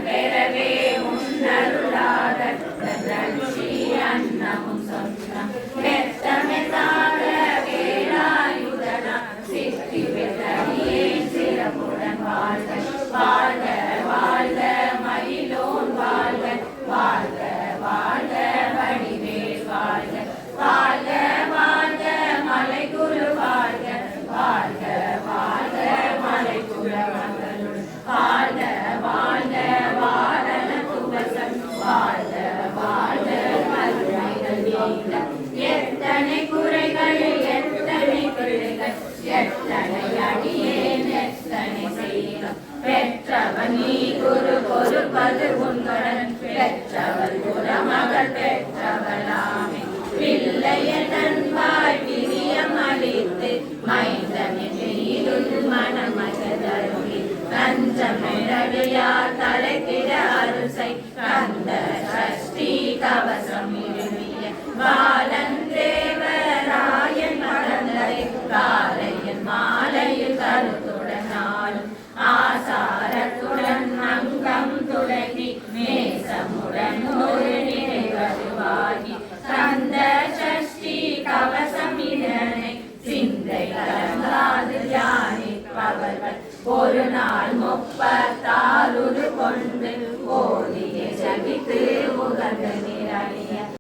பெறவே உன்னருளாத அன்னமும் சொந்தம் பெற்றமெதாக வேலாயுதனா சித்தி பெற்றடியே சிறப்புடன் வாழ்க வாழ்க வாழ்க மயிலோன் வாழ்க வாழ்க வாழ்க வடிவேல் வாழ்க வாழ்க வாழ்க மலைக்குரு வாழ்க வாழ்க வாழ்க மலைக்குரு மகளுள் வாழ்க வாழ்க வாழன துவசம் வாழ்க வாழ்க மறுமைகள் நீங்க எத்தனை குறைகள் எத்தனை பிழைகள் எத்தனை அடியேன் எத்தனை செய்யும் பெற்றவன் நீ குரு பொறுப்பது உன்னுடன் பெற்றவள் குரமகள் பெற்றவளாமே பிள்ளையன் வாய் பிரியம் அளித்து மைந்தனின் மீதுள் மனமகதருளி தஞ்சமிழவியார் தலைக்கிட அருசை கந்த சஷ்டி கவசம் எழுதிய பாலன் தேவராயன் மகந்தரை காலையில் மாலையில் கருத்துடன் நாளும் ஆசாரத்துடன் அங்கம் துடங்கி நேசமுடன் ஒரு நினைவதுவாகி கந்த சஷ்டி கவசம் இதனை சிந்தை கலங்காது தியானிப்பவர்கள் ஒரு நாள் 34 கொண்டு